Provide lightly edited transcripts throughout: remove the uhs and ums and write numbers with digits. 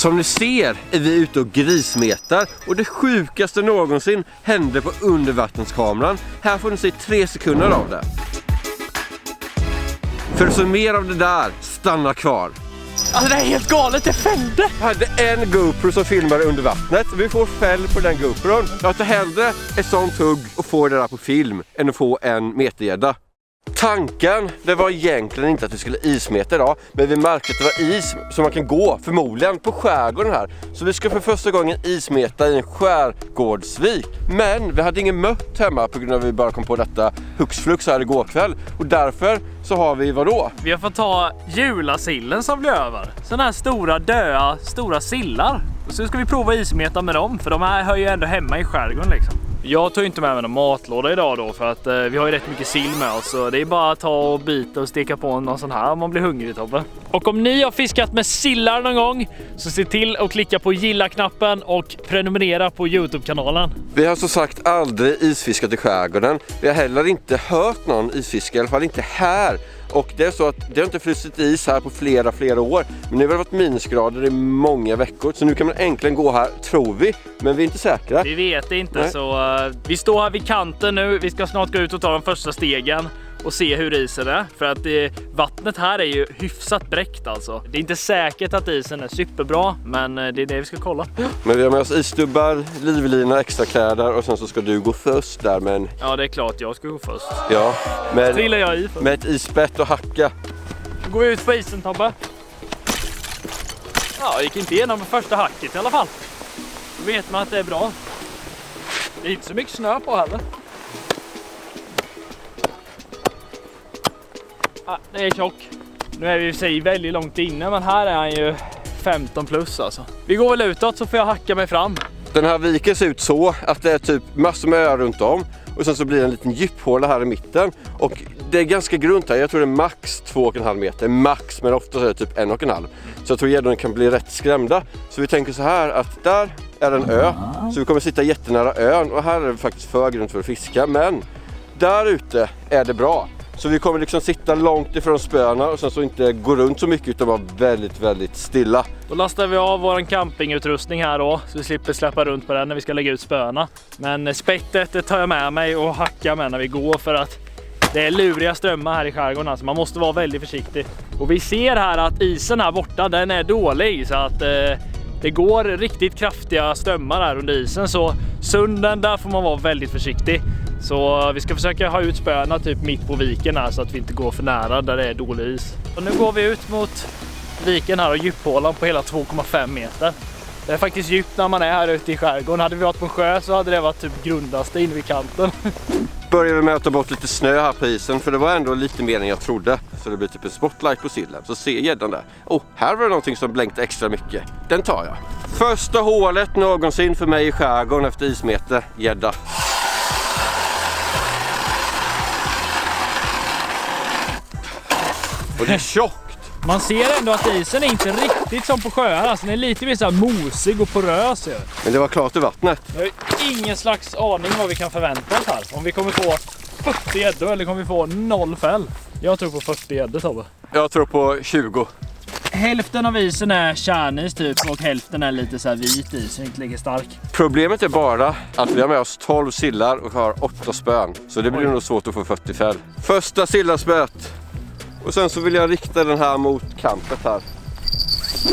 Som ni ser är vi ute och grismetar och det sjukaste någonsin hände på undervattenskameran. Här får ni se 3 sekunder av det. För att se mer av det där, stanna kvar. Alltså det är helt galet, det fällde! Jag hade en GoPro som filmade under vattnet. Vi får fäll på den GoPron. Jag tar hellre ett sånt hugg och får det där på film än att få en metergädda. Tanken, det var egentligen inte att vi skulle ismeta idag, men vi märkte att det var is som man kan gå förmodligen på skärgården här. Så vi ska för första gången ismeta i en skärgårdsvik. Men vi hade ingen mött hemma på grund av att vi bara kom på detta huxflux här igår kväll. Och därför så har vi vadå? Vi har fått ta julasillen som blir över. Sådana här stora stora sillar. Och så ska vi prova ismeta med dem, för de här hör ju ändå hemma i skärgården liksom. Jag tog inte med mig någon matlåda idag då, för att vi har ju rätt mycket sill med oss. Så det är bara att ta och bita och steka på någon sån här om man blir hungrig, Tobbe. Och om ni har fiskat med sillar någon gång, så se till att klicka på gilla-knappen och prenumerera på YouTube-kanalen. Vi har så sagt aldrig isfiskat i skärgården. Vi har heller inte hört någon isfiska, i alla fall inte här. Och det är så att det har inte frusit is här på flera år. Men det har varit minusgrader i många veckor. Så nu kan man äntligen gå här, tror vi. Men vi är inte säkra. Vi vet inte. Så vi står här vid kanten nu. Vi ska snart gå ut och ta de första stegen och se hur isen är. För att vattnet här är ju hyfsat bräckt alltså. Det är inte säkert att isen är superbra, men det är det vi ska kolla. Men vi har med oss isstubbar, livlina, extra kläder och sen så ska du gå först där med en... Ja, det är klart jag ska gå först. Ja, Trillar jag i först. Med ett isbett och hacka. Nu går vi ut på isen, Tobbe. Ja, jag gick inte igenom första hacket i alla fall. Då vet man att det är bra. Det är inte så mycket snö på heller. Det är tjock. Nu är vi i sig väldigt långt inne, men här är han ju 15 plus alltså. Vi går väl utåt så får jag hacka mig fram. Den här viken ser ut så att det är typ massor med öar runt om. Och sen så blir det en liten djuphåla här i mitten. Och det är ganska grunt här. Jag tror det är max 2,5 meter. Max, men ofta är det typ 1,5. Så jag tror gäddorna kan bli rätt skrämda. Så vi tänker så här att där är en ö. Så vi kommer sitta jättenära ön. Och här är det faktiskt för grunt för att fiska. Men där ute är det bra. Så vi kommer liksom sitta långt ifrån spöna och sen så inte gå runt så mycket utan vara väldigt stilla. Då lastar vi av vår campingutrustning här då, så vi slipper släppa runt på den när vi ska lägga ut spöna. Men spettet det tar jag med mig och hackar med när vi går, för att det är luriga strömmar här i skärgården, så man måste vara väldigt försiktig. Och vi ser här att isen här borta, den är dålig, så att det går riktigt kraftiga strömmar här under isen. Så sunden, där får man vara väldigt försiktig. Så vi ska försöka ha ut spöna typ mitt på viken här, så att vi inte går för nära där det är dålig is. Och nu går vi ut mot viken här och djuphålan på hela 2,5 meter. Det är faktiskt djupt när man är här ute i skärgården. Hade vi varit på sjö så hade det varit typ grundaste in vid kanten. Börjar vi med att ta bort lite snö här på isen, för det var ändå lite mer än jag trodde. Så det blir typ en spotlight på sillen. Så ser gäddan där. Här var det någonting som blänkte extra mycket. Den tar jag. Första hålet någonsin för mig i skärgården efter ismete. Gädda. Och det är tjockt. Man ser ändå att isen är inte riktigt som på sjöar. Alltså den är lite mer så här mosig och porös. Men det var klart i vattnet. Jag har ingen slags aning vad vi kan förvänta oss här. Om vi kommer få 40 gäddor eller kommer vi få 0 fäll. Jag tror på 40 gäddor, Tobbe. Jag tror på 20. Hälften av isen är kärnis typ och hälften är lite så här vit is som inte ligger stark. Problemet är bara att vi har med oss 12 sillar och har 8 spön. Så det blir nog svårt att få 40 fäll. Första sillaspöt. Och sen så vill jag rikta den här mot kantet här.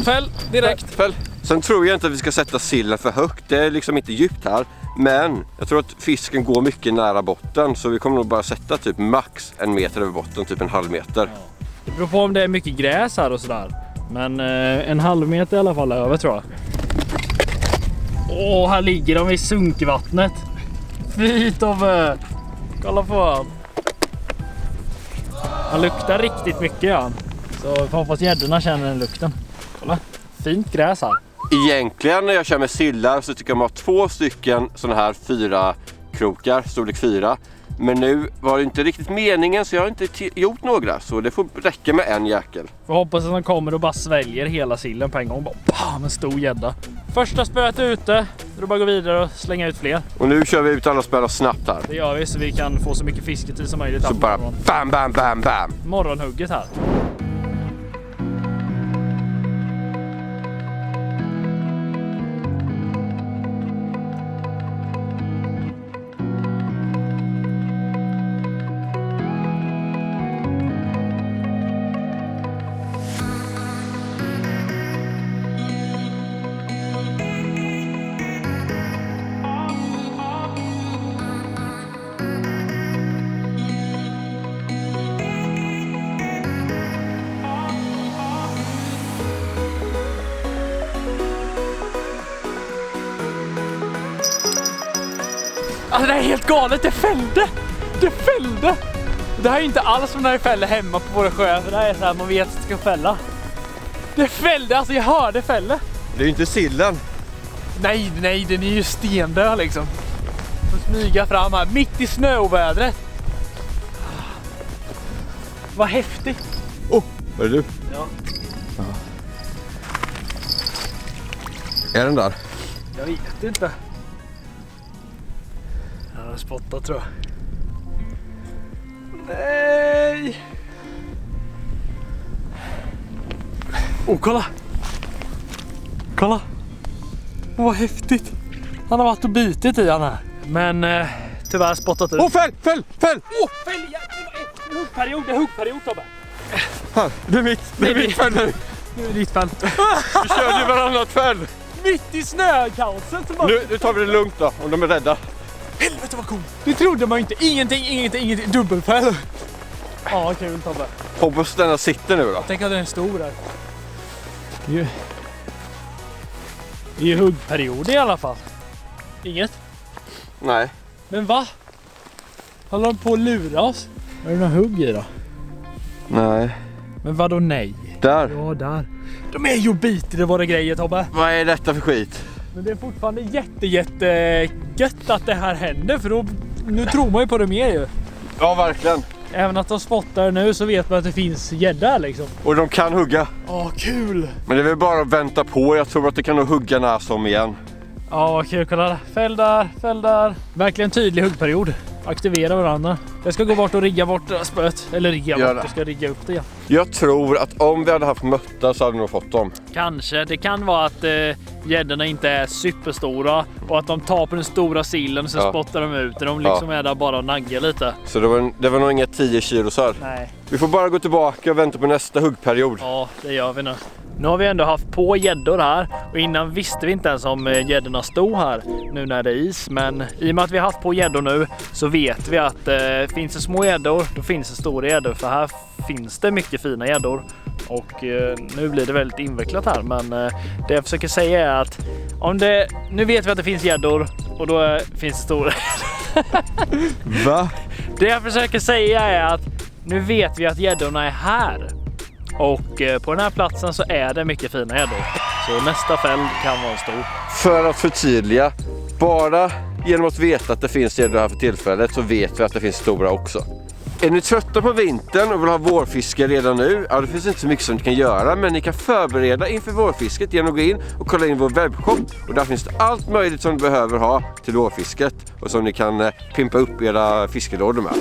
Fäll direkt. Fäll. Sen tror jag inte att vi ska sätta sillen för högt. Det är liksom inte djupt här. Men jag tror att fisken går mycket nära botten. Så vi kommer nog bara sätta typ max 1 meter över botten. Typ 1,5 meter. Ja. Det beror på om det är mycket gräs här och sådär. Men 1,5 meter i alla fall över tror jag. Här ligger de i sunkvattnet. Fint Tobbe. Kolla på han. Han luktar riktigt mycket, ja. Så jag hoppas gäddorna känner den lukten. Kolla, fint gräs här. Egentligen när jag kör med sillar så tycker jag man har 2 stycken sådana här 4 krokar, storlek 4. Men nu var det inte riktigt meningen så jag har inte gjort några. Så det får räcka med en jäkel. Jag hoppas att han kommer och bara sväljer hela sillen på en gång. Bara, en stor gädda. Första spöet är ute. Då bara gå vidare och slänga ut fler. Och nu kör vi ut alla spöna snabbt här. Det gör vi så vi kan få så mycket fisketid som möjligt. Så bara bam, bam, bam, bam. Morgonhugget här. Alltså det är helt galet, det fällde! Det fällde! Det här är inte alls som när det fäller hemma på våra sjöar. För det här är så här, man vet att det ska fälla. Det fällde, alltså jag hörde fälle. Det är ju inte sillen. Nej, den är ju stendöd liksom. Och smyga fram här, mitt i snöovädret. Vad häftigt. Är det du? Ja. Är den där? Jag vet inte. Jag har spottat tror jag. Nej! Kolla! Kolla! Vad häftigt! Han har varit och bitit i han här. Men tyvärr spottat ut. Fäll! Fäll! Ja, det var huggperiod Tobbe. Här, det är mitt fäll nu. Nu är ditt fäll. Vi körde ju varannat fäll. Mitt i snökaoset. Nu tar vi det lugnt då, om de är rädda. Helvete vad coolt. Det trodde man inte. Ingenting. Dubbelfäll. Ja, kul Tobbe. Hoppas denna sitter nu då. Tänk att den är stor där. Det är ju huggperiod i alla fall. Inget. Nej. Men va? Håller de på att lura oss? Är det några hugg i då? Nej. Men vadå nej? Där. Ja, där. De är ju biter i våra grejer Tobbe. Vad är detta för skit? Men det är fortfarande jättegött att det här händer. För då, nu tror man ju på det mer ju. Ja, verkligen. Även att de spottar nu så vet man att det finns gädda liksom. Och de kan hugga. Kul! Men det är väl bara att vänta på. Jag tror att det kan nog hugga när som igen. Ja, vad kul. Kolla. Fäll där. Verkligen tydlig huggperiod. Aktivera varandra. Jag ska gå bort och rigga bort spöet. Eller rigga bort. Jag ska rigga upp det igen. Jag tror att om vi hade haft mötta så hade vi nog fått dem. Kanske. Det kan vara att gäddorna inte är superstora och att de tar på den stora sillen och så spottar de ut. De liksom är där bara och naggar lite. Så det var nog inga 10 kilo så här. Nej. Vi får bara gå tillbaka och vänta på nästa huggperiod. Ja, det gör vi nu. Nu har vi ändå haft på gäddor här och innan visste vi inte ens om gäddorna stod här nu när det är is. Men i och med att vi har haft på gäddor nu så vet vi att finns det små gäddor, då finns det stora gäddor. För här finns det mycket fina gäddor och nu blir det väldigt invecklat här. Men det jag försöker säga är att nu vet vi att det finns gäddor och då finns det stora. Va? Det jag försöker säga är att nu vet vi att gäddorna är här. Och på den här platsen så är det mycket fina gäddor. Så nästa fäll kan vara stor. För att förtydliga, bara genom att veta att det finns gäddor här för tillfället så vet vi att det finns stora också. Är ni trötta på vintern och vill ha vårfiske redan nu? Ja, det finns inte så mycket som ni kan göra, men ni kan förbereda inför vårfisket genom att gå in och kolla in vår webbshop. Och där finns det allt möjligt som ni behöver ha till vårfisket och som ni kan pimpa upp era fiskelådor med.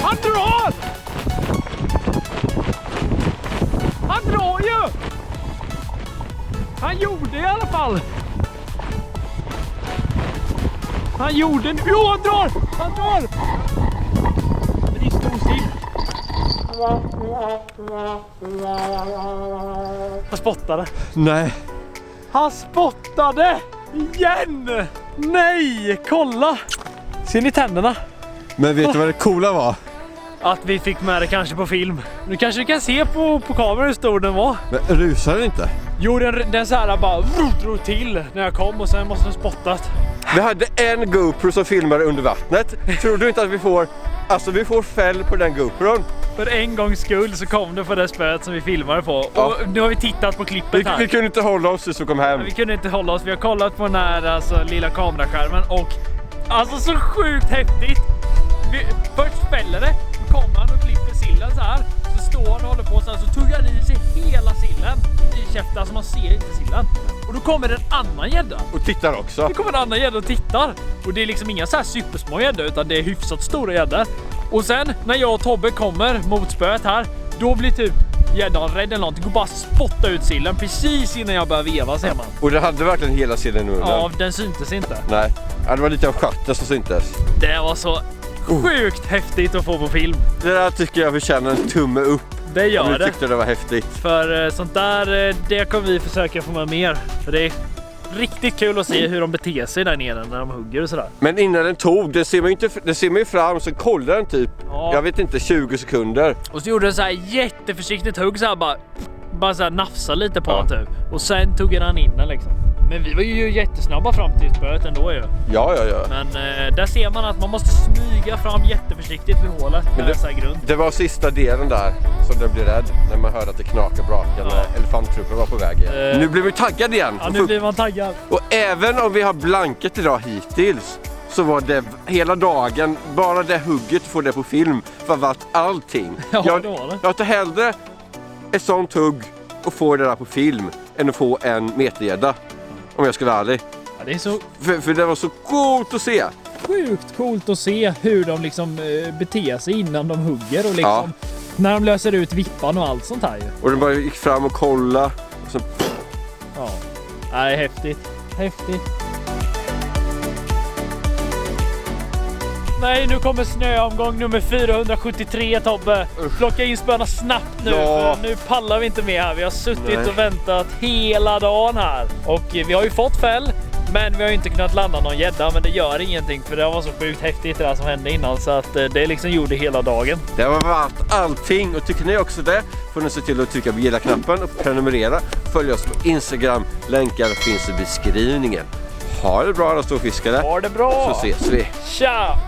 Han drar! Han drar ju! Han gjorde i alla fall! Han gjorde... Jo, han drar! Han drar! Det är stor sill. Han spottade. Nej. Han spottade! Igen! Nej, kolla! Ser ni tänderna? Men vet du vad det coola var? Att vi fick med det kanske på film. Nu kanske du kan se på kameran hur stor den var. Men rusar den inte? Jo, den så här bara drog till när jag kom och sen måste den spottat. Vi hade en GoPro som filmade under vattnet. Tror du inte att vi får fäll på den GoPron? För en gångs skull så kom det på det spöet som vi filmade på. Ja. Och nu har vi tittat på klippet här. Vi kunde inte hålla oss tills vi kom hem. Vi kunde inte hålla oss. Vi har kollat på den här lilla kameraskärmen och alltså så sjukt häftigt. Först fäller det, då kommer han och klipper sillen så här. Så står han och håller på så här, så tuggar han i sig hela sillen i käften, alltså man ser inte sillen. Och då kommer en annan gädda. Och tittar också. Det kommer en annan gädda och tittar. Och det är liksom inga så här supersmå gäddor utan det är hyfsat stora gäddor. Och sen när jag och Tobbe kommer mot spöet här, då blir typ gäddan rädd eller någonting och bara spotta ut sillen precis innan jag börjar veva, ser man. Och det hade verkligen hela sillen nu. Ja, den syntes inte. Nej, ja, det var lite av stjärten som syntes. Det var så sjukt häftigt att få på film. Det där tycker jag förtjänar en tumme upp. Det gör Om du det. tyckte det var häftigt. För sånt där, det kommer vi försöka få med mer. För det är riktigt kul att se hur de beter sig där nere när de hugger och sådär. Men innan den tog, den ser man ju fram, så kollar den typ, Ja. jag vet inte, 20 sekunder. Och så gjorde den så här jätteförsiktigt hugg så här bara så här nafsa lite på Ja. den typ. Och sen tog han in den liksom. Men vi var ju jättesnabba fram till spöet ändå ju. Ja. Men där ser man att man måste smyga fram jätteförsiktigt vid hålet. Men Med så här grund. Det var sista delen där som den blev rädd när man hörde att det knakade brakade när elefanttruppen var på väg igen. Nu blir vi taggad igen. Ja, nu blir man taggad. Och även om vi har blanket idag hittills, så var det hela dagen, bara det hugget, få det på film, var värt allting. Ja, jag, det var det. jag tar hellre ett sånt hugg och få det där på film än att få en metergädda. Om jag ska vara ärlig. Ja, det är så För det var så coolt att se. sjukt coolt att se hur de liksom beter sig innan de hugger och liksom när de löser ut vippan och allt sånt här ju. Och den bara gick fram och kolla. Och så, Ja, det är häftigt. Häftigt. Nej, nu kommer snöomgång nummer 473, Tobbe. Plocka in spöna snabbt nu, Ja. för nu pallar vi inte med här. Vi har suttit Nej. och väntat hela dagen här. Och vi har ju fått fäll, men vi har ju inte kunnat landa någon gädda. Men det gör ingenting, för det var så sjukt häftigt det där som hände innan. Så att det liksom gjorde hela dagen. det var värt allting. Och tycker ni också det, får ni se till att trycka på gilla-knappen och prenumerera. Följ oss på Instagram. Länkar finns i beskrivningen. Ha det bra alla storfiskare. Ha det bra! Så ses vi. Tja!